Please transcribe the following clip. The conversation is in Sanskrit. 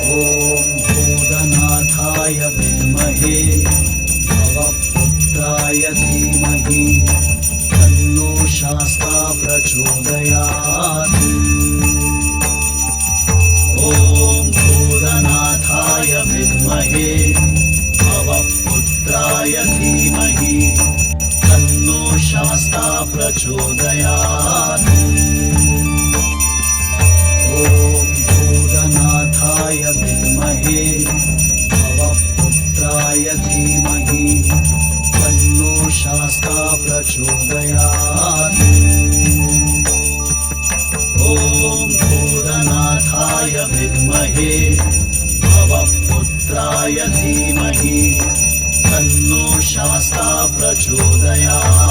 ॐ भूतनाथाय विद्महे भवपुत्राय धीमहि तन्नो शास्ता प्रचोदयात्। ॐ भूतनाथाय विद्महे भवपुत्राय धीमहि तन्नो शास्ता प्रचोदयात्। ॐ भूतनाथाय विद्महे भवपुत्राय धीमहि तन्नो शास्ता प्रचोदयात्। ॐ भूतनाथाय विद्महे भवपुत्राय धीमहि तन्नो शास्ता प्रचोदयात्।